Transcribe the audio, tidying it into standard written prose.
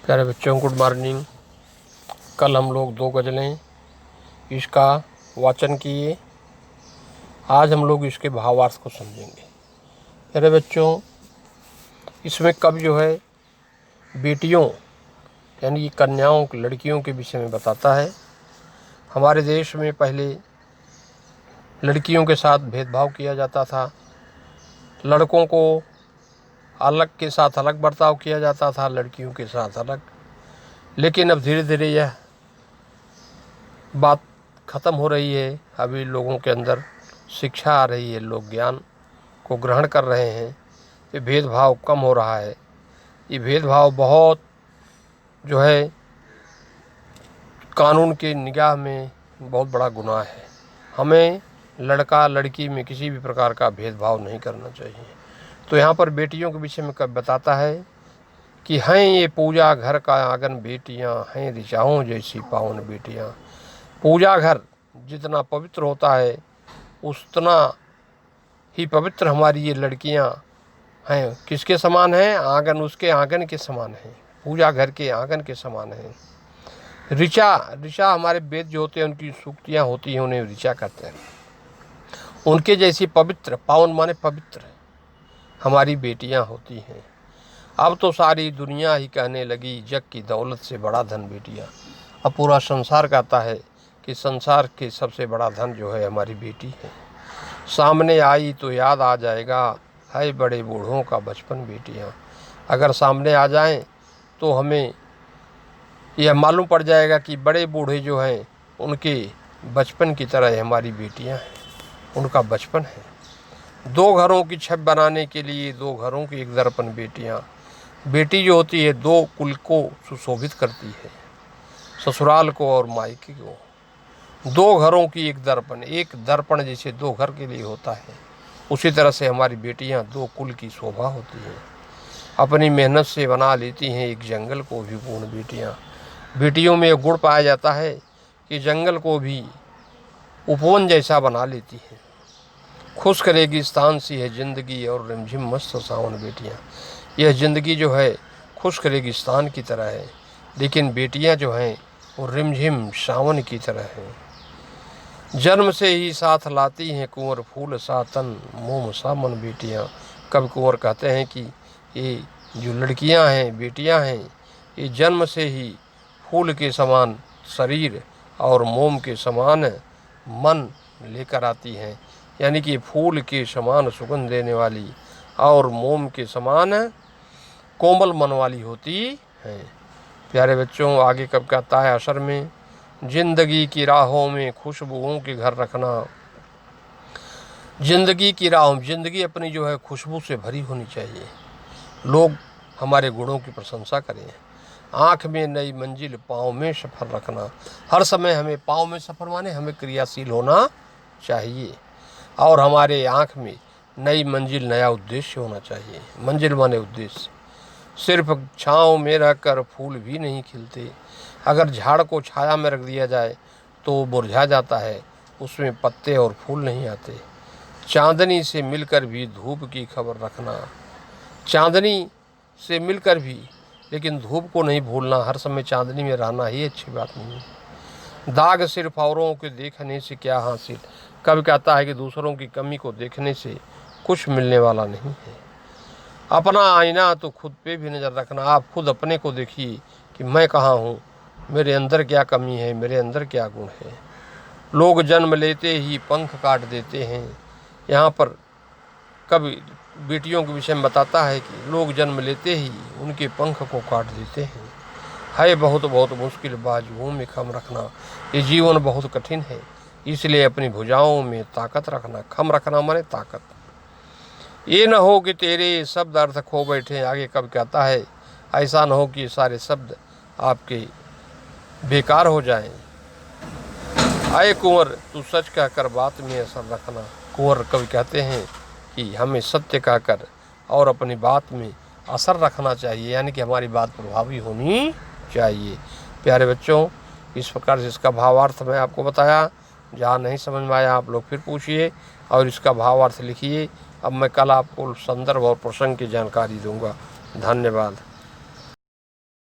प्यारे बच्चों good morning. कल हम लोग 2 गज़लें इसका वाचन किए। आज हम लोग इसके भावार्थ को समझेंगे। प्यारे बच्चों, इसमें कवि जो है बेटियों यानी कि कन्याओं लड़कियों के विषय में बताता है। हमारे देश में पहले लड़कियों के साथ भेदभाव किया जाता था, लड़कों को अलग के साथ अलग बर्ताव किया जाता था, लड़कियों के साथ अलग। लेकिन अब धीरे धीरे यह बात ख़त्म हो रही है। अभी लोगों के अंदर शिक्षा आ रही है, लोग ज्ञान को ग्रहण कर रहे हैं। ये भेदभाव कम हो रहा है। ये भेदभाव बहुत जो है कानून की निगाह में बहुत बड़ा गुनाह है। हमें लड़का लड़की में किसी भी प्रकार का भेदभाव नहीं करना चाहिए। तो यहाँ पर बेटियों के विषय में कब बताता है कि हैं ये पूजा घर का आंगन बेटियाँ, हैं ऋचाओं जैसी पावन बेटियाँ। पूजा घर जितना पवित्र होता है उतना ही पवित्र हमारी ये लड़कियाँ हैं। किसके समान हैं? आंगन, उसके आंगन के समान हैं। पूजा घर के आंगन के समान हैं। ऋचा हमारे वेद जो होते हैं उनकी सूक्तियाँ होती हैं, उन्हें ऋचा कहते हैं। उनके जैसी पवित्र, पावन माने पवित्र हमारी बेटियाँ होती हैं। अब तो सारी दुनिया ही कहने लगी जग की दौलत से बड़ा धन बेटियाँ। अब पूरा संसार कहता है कि संसार के सबसे बड़ा धन जो है हमारी बेटी है। सामने आई तो याद आ जाएगा, है बड़े बूढ़ों का बचपन बेटियाँ। अगर सामने आ जाएं तो हमें यह मालूम पड़ जाएगा कि बड़े बूढ़े जो हैं उनके बचपन की तरह हमारी बेटियाँ हैं, उनका बचपन है। 2 घरों की छत बनाने के लिए 2 घरों की एक दर्पण बेटियाँ। बेटी जो होती है 2 कुल को सुशोभित करती है, ससुराल को और मायके को। 2 घरों की एक दर्पण जैसे 2 घर के लिए होता है, उसी तरह से हमारी बेटियां 2 कुल की शोभा होती है। अपनी मेहनत से बना लेती हैं एक जंगल को भी पूर्ण बेटियां। बेटियों में गुण पाया जाता है कि जंगल को भी उपवन जैसा बना लेती हैं। खुश करेगी स्थान सी है जिंदगी और रिमझिम मस्त सावन बेटियां। यह ज़िंदगी जो है खुश करेगी स्थान की तरह है, लेकिन बेटियां जो हैं वो रिमझिम सावन की तरह हैं। जन्म से ही साथ लाती हैं कुंवर फूल सा तन, मोम सामन बेटियां। कब कुंवर कहते हैं कि ये जो लड़कियां हैं, बेटियां हैं, ये जन्म से ही फूल के समान शरीर और मोम के समान मन लेकर आती हैं। यानी कि फूल के समान सुगंध देने वाली और मोम के समान कोमल मन वाली होती है। प्यारे बच्चों, आगे कब कहता है असर में, जिंदगी की राहों में खुशबुओं के घर रखना। जिंदगी की राहों, जिंदगी अपनी जो है खुशबू से भरी होनी चाहिए। लोग हमारे गुणों की प्रशंसा करें। आँख में नई मंजिल, पाँव में सफ़र रखना। हर समय हमें पाँव में सफ़र माने हमें क्रियाशील होना चाहिए, और हमारे आँख में नई मंजिल, नया उद्देश्य होना चाहिए। मंजिल माने उद्देश्य। सिर्फ छाँव में रहकर फूल भी नहीं खिलते। अगर झाड़ को छाया में रख दिया जाए तो वो मुरझा जाता है, उसमें पत्ते और फूल नहीं आते। चांदनी से मिलकर भी धूप की खबर रखना। चांदनी से मिलकर भी, लेकिन धूप को नहीं भूलना। हर समय चांदनी में रहना ही अच्छी बात नहीं है। दाग सिर्फ औरों के देखने से क्या हासिल। कभी कहता है कि दूसरों की कमी को देखने से कुछ मिलने वाला नहीं है। अपना आईना तो खुद पे भी नज़र रखना। आप खुद अपने को देखिए कि मैं कहाँ हूँ, मेरे अंदर क्या कमी है, मेरे अंदर क्या गुण है। लोग जन्म लेते ही पंख काट देते हैं। यहाँ पर कभी बेटियों के विषय में बताता है कि लोग जन्म लेते ही उनके पंख को काट देते हैं। है बहुत बहुत मुश्किल बाजुओं में खम रखना। ये जीवन बहुत कठिन है, इसलिए अपनी भुजाओं में ताकत रखना। खम रखना माने ताकत। ये न हो कि तेरे शब्द अर्थ खो बैठे। आगे कब कहता है, ऐसा न हो कि सारे शब्द आपके बेकार हो जाएं। आए कुंवर तू सच कहकर बात में असर रखना। कुंवर कवि कहते हैं कि हमें सत्य कहकर और अपनी बात में असर रखना चाहिए, यानी कि हमारी बात प्रभावी होनी चाहिए। प्यारे बच्चों, इस प्रकार से इसका भावार्थ मैं आपको बताया। जहाँ नहीं समझ में आया आप लोग फिर पूछिए और इसका भावार्थ लिखिए। अब मैं कल आपको संदर्भ और प्रसंग की जानकारी दूंगा। धन्यवाद।